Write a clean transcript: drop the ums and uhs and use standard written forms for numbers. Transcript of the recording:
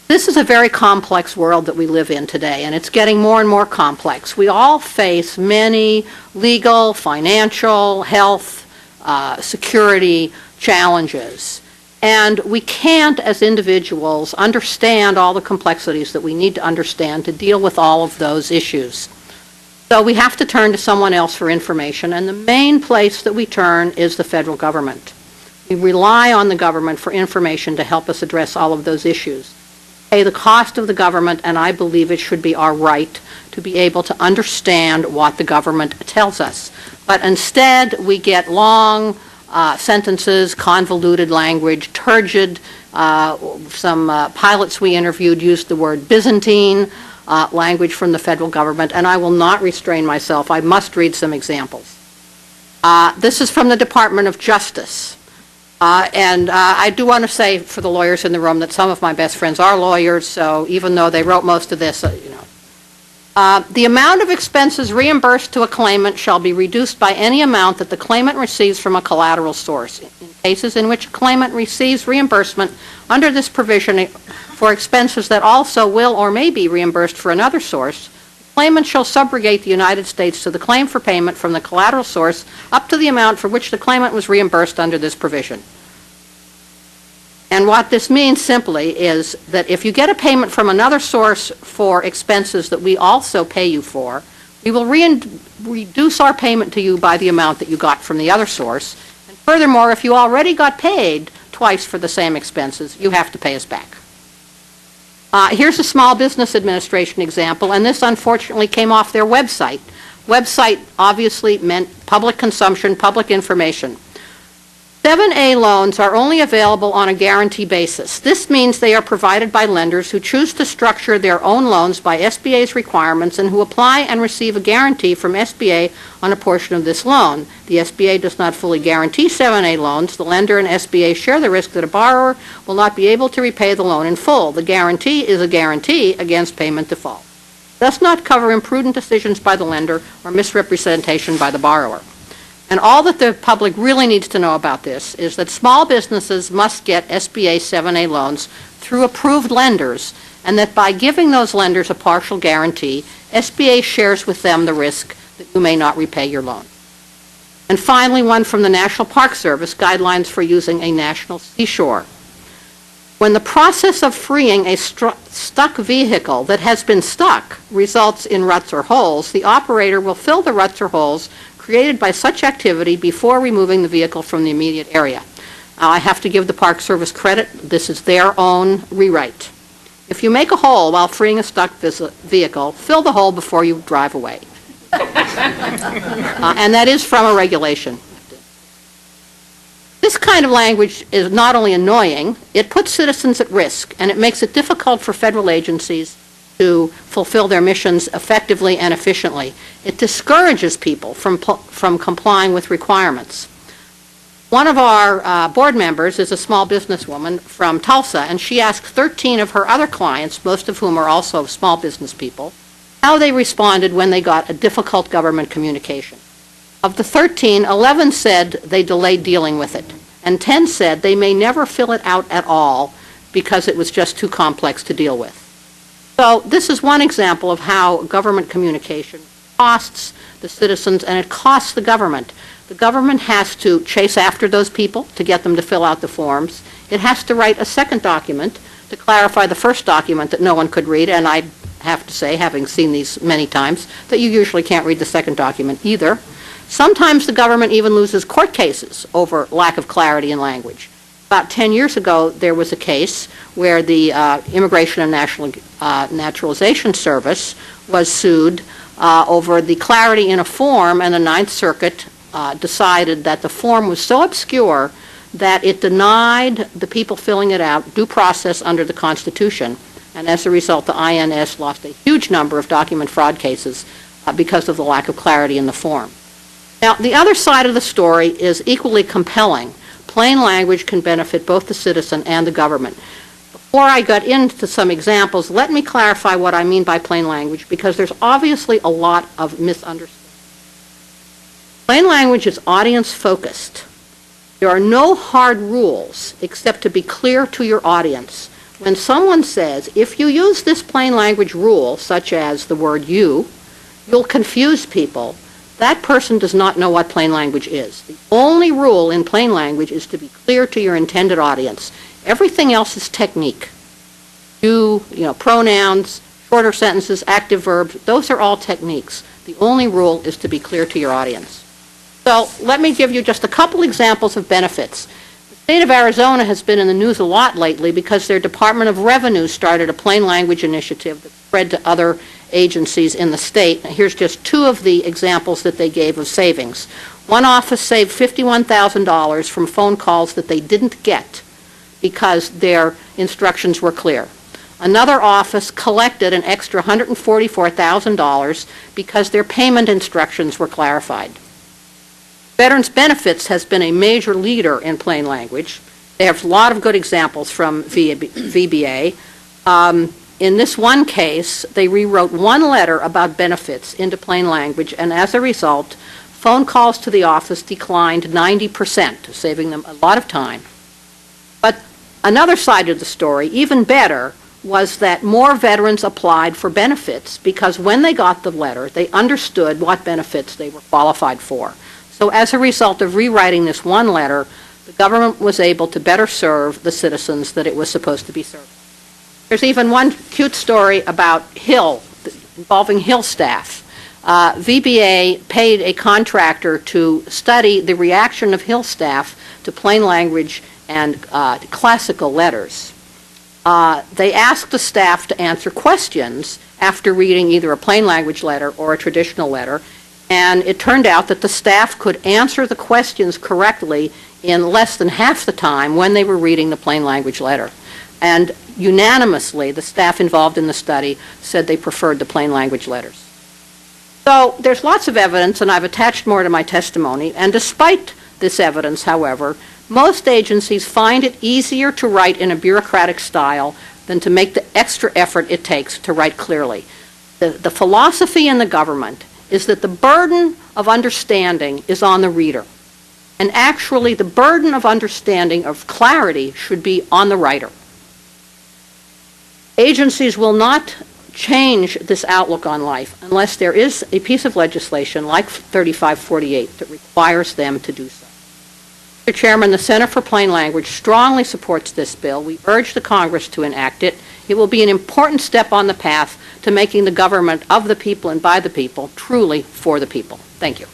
This is a very complex world that we live in today, and it's getting more and more complex. We all face many legal, financial, health, security challenges. And we can't, as individuals, understand all the complexities that we need to understand to deal with all of those issues. So we have to turn to someone else for information, and the main place that we turn is the federal government. We rely on the government for information to help us address all of those issues. Pay the cost of the government, and I believe it should be our right to be able to understand what the government tells us. But instead, we get long sentences, convoluted language, turgid. Some pilots we interviewed used the word Byzantine language from the federal government, and I will not restrain myself. I must read some examples. This is from the Department of Justice. And I do want to say for the lawyers in the room that some of my best friends are lawyers, so even though they wrote most of this, the amount of expenses reimbursed to a claimant shall be reduced by any amount that the claimant receives from a collateral source. In cases in which a claimant receives reimbursement under this provision for expenses that also will or may be reimbursed for another source, the claimant shall subrogate the United States to the claim for payment from the collateral source up to the amount for which the claimant was reimbursed under this provision. And what this means simply is that if you get a payment from another source for expenses that we also pay you for, we will reduce our payment to you by the amount that you got from the other source. And furthermore, if you already got paid twice for the same expenses, you have to pay us back. Here's a Small Business Administration example, and this unfortunately came off their website. Website obviously meant public consumption, public information. 7A loans are only available on a guarantee basis. This means they are provided by lenders who choose to structure their own loans by SBA's requirements and who apply and receive a guarantee from SBA on a portion of this loan. The SBA does not fully guarantee 7A loans. The lender and SBA share the risk that a borrower will not be able to repay the loan in full. The guarantee is a guarantee against payment default. It does not cover imprudent decisions by the lender or misrepresentation by the borrower. And all that the public really needs to know about this is that small businesses must get SBA 7A loans through approved lenders, and that by giving those lenders a partial guarantee, SBA shares with them the risk that you may not repay your loan. And finally, one from the National Park Service, guidelines for using a national seashore. When the process of freeing a stuck vehicle that has been stuck results in ruts or holes, the operator will fill the ruts or holes created by such activity before removing the vehicle from the immediate area. Now, I have to give the Park Service credit. This is their own rewrite. If you make a hole while freeing a stuck vehicle, fill the hole before you drive away. And that is from a regulation. This kind of language is not only annoying, it puts citizens at risk, and it makes it difficult for federal agencies to fulfill their missions effectively and efficiently. It discourages people from complying with requirements. One of our board members is a small businesswoman from Tulsa, and she asked 13 of her other clients, most of whom are also small business people, how they responded when they got a difficult government communication. Of the 13, 11 said they delayed dealing with it, and 10 said they may never fill it out at all because it was just too complex to deal with. So this is one example of how government communication costs the citizens and it costs the government. The government has to chase after those people to get them to fill out the forms. It has to write a second document to clarify the first document that no one could read, and I have to say, having seen these many times, that you usually can't read the second document either. Sometimes the government even loses court cases over lack of clarity in language. About 10 years ago, there was a case where the Immigration and Naturalization Service was sued over the clarity in a form, and the Ninth Circuit decided that the form was so obscure that it denied the people filling it out due process under the Constitution. And as a result, the INS lost a huge number of document fraud cases because of the lack of clarity in the form. Now, the other side of the story is equally compelling. Plain language can benefit both the citizen and the government. Before I got into some examples, let me clarify what I mean by plain language, because there's obviously a lot of misunderstanding. Plain language is audience-focused. There are no hard rules except to be clear to your audience. when someone says, if you use this plain language rule, such as the word you, you'll confuse people, that person does not know what plain language is. The only rule in plain language is to be clear to your intended audience. Everything else is technique. Pronouns, shorter sentences, active verbs, those are all techniques. The only rule is to be clear to your audience. So let me give you just a couple examples of benefits. The state of Arizona has been in the news a lot lately because their Department of Revenue started a plain language initiative that spread to other agencies in the state. Here's just two of the examples that they gave of savings. One office saved $51,000 from phone calls that they didn't get because their instructions were clear. Another office collected an extra $144,000 because their payment instructions were clarified. Veterans Benefits has been a major leader in plain language. They have a lot of good examples from VBA. In this one case, they rewrote one letter about benefits into plain language, and as a result, phone calls to the office declined 90%, saving them a lot of time. But another side of the story, even better, was that more veterans applied for benefits because when they got the letter, they understood what benefits they were qualified for. So as a result of rewriting this one letter, the government was able to better serve the citizens that it was supposed to be serving. There's even one cute story about Hill, involving Hill staff. VBA paid a contractor to study the reaction of Hill staff to plain language and classical letters. They asked the staff to answer questions after reading either a plain language letter or a traditional letter, and it turned out that the staff could answer the questions correctly in less than half the time when they were reading the plain language letter. And unanimously, the staff involved in the study said they preferred the plain language letters. So there's lots of evidence, and I've attached more to my testimony, and despite this evidence, however, most agencies find it easier to write in a bureaucratic style than to make the extra effort it takes to write clearly. The philosophy in the government is that the burden of understanding is on the reader. And actually, the burden of understanding, of clarity, should be on the writer. Agencies will not change this outlook on life unless there is a piece of legislation like 3548 that requires them to do so. Mr. Chairman, the Center for Plain Language strongly supports this bill. We urge the Congress to enact it. It will be an important step on the path to making the government of the people and by the people truly for the people. Thank you.